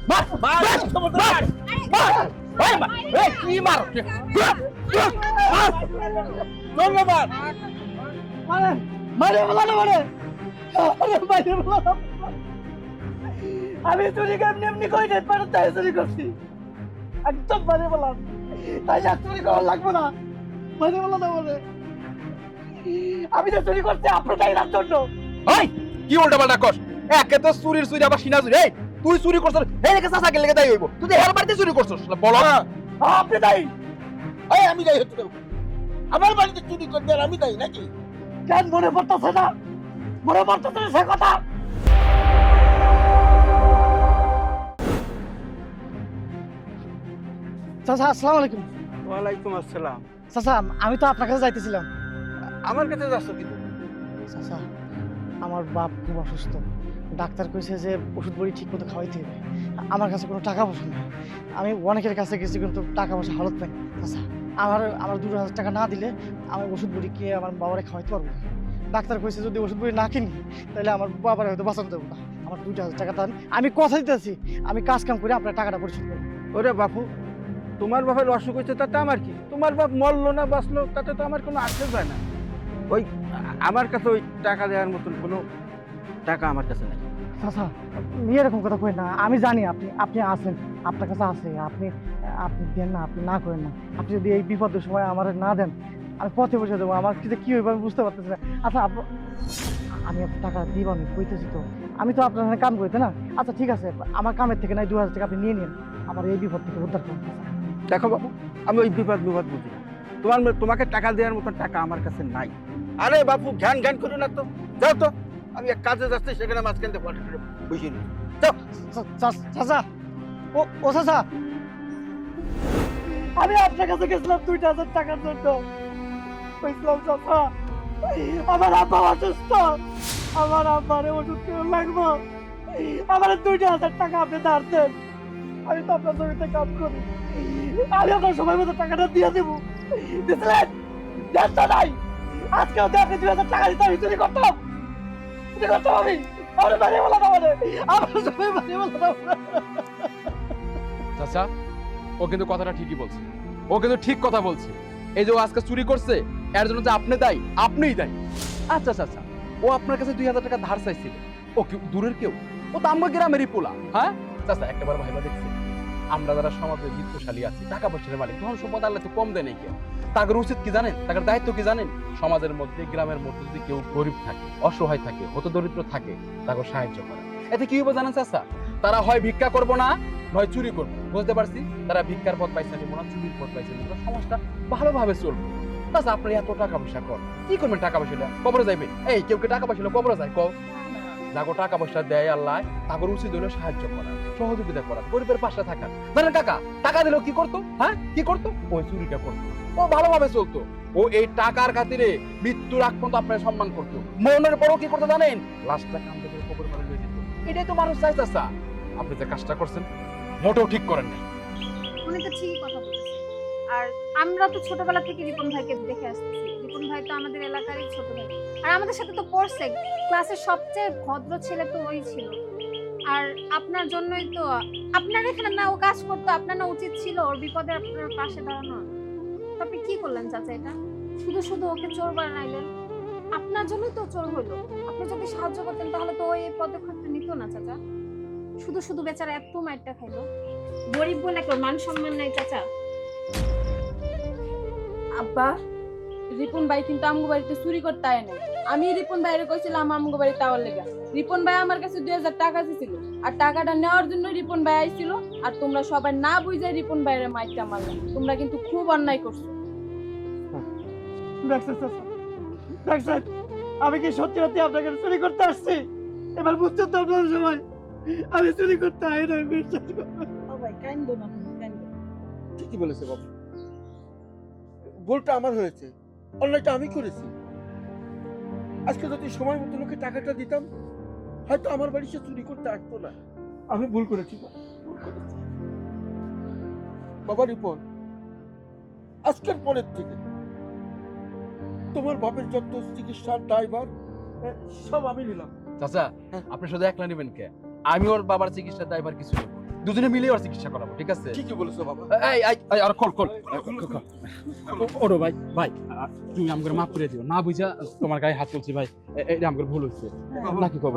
মার মার মার মার মার এই কি মার চল না মার মারে মারে বলা না মারে আরে মারে বলা না। আমি চুরি কেমনি এমনি কই নাই পারে তাই চুরি করছি একদম মারে বলা তাই আর চুরি করা লাগবে না মারে বলা না মারে আমি তো চুরি করতে আপনারটাই রাত জন্য ওই কি উল্টাপাল্টা কর একে তো চুরির চুরি আবার সিনা চুরি এই তুই চুরি করছস এই লেগে চাচা কে লেগে তাই হইব তুই তো হের বাড়িতে চুরি করছস বল আপনি তাই এই আমি যাই হতে দেবো আমার বাড়িতে চুরি করতে আর আমি যাই নাকি কেন মনে পড়তেছে না মনে পড়তেছে না সে কথা চাচা আসসালামু আলাইকুম ওয়ালাইকুম আসসালাম চাচা আমি তো আপনার কাছে যাইতেছিলাম আমার কাছে যাচ্ছ কিন্তু চাচা আমার বাপ খুব অসুস্থ ডাক্তার কইছে যে ওষুধ বড়ি ঠিক মতো খাওয়াইতে হবে আমার কাছে কোনো টাকা পয়সা নেই আমি অনেকের কাছে গেছি কিন্তু টাকা পয়সা হালত নাই চাচা আমার আমার 2000 টাকা না দিলে আমি ওষুধ বড়ি কিনে আমার বাবারে খাওয়াইতে পারবো না ডাক্তার কইছে যদি ওষুধ বড়ি না কিনি তাহলে আমার বাবারে হয়তো বাঁচানো দেবো না আমার 2000 টাকা দেন আমি কথা দিতেছি আমি কাজ কাম করে আপনার টাকাটা পরিশোধ করবো ওরে বাপু তোমার বাপের অসুখ হয়েছে তাতে আমার কি তোমার বাপ মরলো না বাঁচলো তাতে তো আমার কোনো আক্ষেপ হয় না ওই আমার কাছে ওই টাকা দেওয়ার মতন কোনো টাকা আমার কাছে নাই চাচা এরকম কথা কই না আমি জানি আপনি আপনি আছেন আপনার কাছে আছে আপনি আপনি দেন না আপনি না করেন না আপনি যদি এই বিপদের সময় আমার না দেন আমি পথে বসে দেবো আমার কিন্তু কি হইবে আমি বুঝতে পারতেছি না আচ্ছা আমি আপনার টাকা দিব আমি কইতেছি তো আমি তো আপনার কাম করিতে না আচ্ছা ঠিক আছে আমার কামের থেকে নাই 2000 টাকা আপনি নিয়ে নিন আমার এই বিপদ থেকে উদ্ধার করুন দেখো বাবু আমি ওই বিপদ বুঝি না তোমাকে টাকা দেওয়ার মতন টাকা আমার কাছে নাই আরে বাপু জ্ঞান জ্ঞান করো না তো যাও তো আমি এক কাজে যাচ্ছি সেখানে মাঝখান থেকে পলিটিকে বুঝিয়ে নিই যাও চাচা ও চাচা আমি আপনার কাছে গেছিলাম 2000 টাকার জন্য কইছিলাম চাচা আমার আব্বা অসুস্থ আমার আব্বারে ওষুধ কিনে লাগবো আমার 2000 টাকা আপনি ধার দেন আমি তো আপনার জমিতে কাম করি আমি আপনার সময় মতো টাকাটা দিয়ে দেবো দিছিলেন দেন তো নাই আজকেও তো আপনি 2000 টাকা দিতে আমি চুরি করতাম আমি আমার বাড়ি বলা না মানে আমার সময় বাড়ি বলা না চাচা ও কিন্তু কথাটা ঠিকই বলছে ও কিন্তু ঠিক কথা বলছে এই যে ও আজকে চুরি করছে এর জন্য যে আপনি দায়ী আপনিই দায়ী আচ্ছা চাচা ও আপনার কাছে 2000 টাকা ধার চাইছিল ও কি দূরের কেউ ও তো আমার গ্রামেরই পোলা হ্যাঁ চাচা একবার ভাইবা দেখছে আমরা যারা সমাজে বিত্তশালী আছি টাকা পয়সার মালিক ধন সম্পদ আল্লাহ তো কম দেয় নাকি তাদের উচিত কি জানেন তাদের দায়িত্ব কি জানেন সমাজের মধ্যে গ্রামের মধ্যে যদি কেউ গরিব থাকে অসহায় থাকে হতদরিদ্র থাকে তাকে সাহায্য করা এতে কি হবে জানেন চাচা তারা হয় ভিক্ষা করবো না নয় চুরি করবো বুঝতে পারছি তারা ভিক্ষার পথ পাইছে নিব না চুরির পথ পাইছে নিব না সমাজটা ভালোভাবে চলবে চাচা আপনার এত টাকা পয়সা কর কি করবেন টাকা পয়সা কবরে যাইবে এই কেউ কে টাকা পয়সা কবরে যায় কও যাগো টাকা পয়সা দেয় আল্লাহ তাগর উচিত হলো সাহায্য করা সহযোগিতা করা গরিবের পাশে থাকা জানেন কাকা টাকা দিলেও কি করতো হ্যাঁ কি করতো ওই চুরিটা করতো ও ভালোভাবে চলতো ও এই টাকার খাতিরে মৃত্যুর আগ পর্যন্ত আপনার সম্মান করতো মরণের পরও কি করতো জানেন লাশটা কান্দে করে কবর করে নিয়ে যেত এটাই তো মানুষ চাই চাচা আপনি যে কাজটা করছেন মোটেও ঠিক করেন নাই উনি তো ঠিকই কথা বলছেন আর আমরা তো ছোটবেলা থেকে রিপন ভাইকে দেখে আসতেছি রিপন ভাই তো আমাদের এলাকারই ছোট ভাই আর আমাদের সাথে তো পড়ছে ক্লাসের সবচেয়ে ভদ্র ছেলে তো ওই ছিল আর আপনার জন্যই তো আপনার এখানে না ও কাজ করতো আপনার না উচিত ছিল ওর বিপদে আপনার পাশে দাঁড়ানো তো আপনি কি করলেন চাচা এটা শুধু শুধু ওকে চোর বানাইলেন আপনার জন্যই তো চোর হলো আপনি যদি সাহায্য করতেন তাহলে তো ওই পদক্ষেপটা নিত না চাচা শুধু শুধু বেচারা এত মাইরটা খাইলো গরিব বলে কেউ মান সম্মান নাই চাচা আব্বা রিপন ভাই কিন্তু আমগো বাড়িতে চুরি করতে আয় নাই আমি রিপন ভাইয়ের কইছিলাম আমগো বাড়িতে আওয়ার লেগা রিপন ভাই আমার কাছে 2000 টাকা দিছিল আর টাকাটা নেওয়ার জন্য রিপন ভাই আইছিল আর তোমরা সবাই না বুঝে রিপন ভাইয়ের মাইরটা মারলে তোমরা কিন্তু খুব অন্যায় করছো দেখছেন আমি কি সত্যি সত্যি আপনাকে চুরি করতে আসছি এবার বুঝছেন তো আপনার সময় আমি চুরি করতে আই না বিশ্বাস করবেন ও ভাই কাইন্দো না কাইন্দো ঠিকই বলেছে বাবু ভুলটা আমার হয়েছে অন্যায়টা আমি করেছি আজকে যদি সময় মতো লোকে টাকাটা দিতাম হয়তো আমার বাড়ি সে চুরি করতে আসতো না আমি ভুল করেছি বাবা রিপন আজকের পরের থেকে তোমার বাপের যত চিকিৎসার দায়ভার সব আমি নিলাম চাচা আপনি শুধু একলা নেবেন কে আমি ওর বাবার চিকিৎসার দায়ভার কিছু নেব, দুজনে মিলে ওর চিকিৎসা করাবো, ঠিক আছে? কি বলেছো বাবা? এই আর কল ওরো ভাই ভাই, তুমি আমাকে মাফ করে দিও, না বুঝা তোমার গায়ে হাত তুলছি ভাই, এটা আমাকে ভুল হচ্ছে নাকি কব?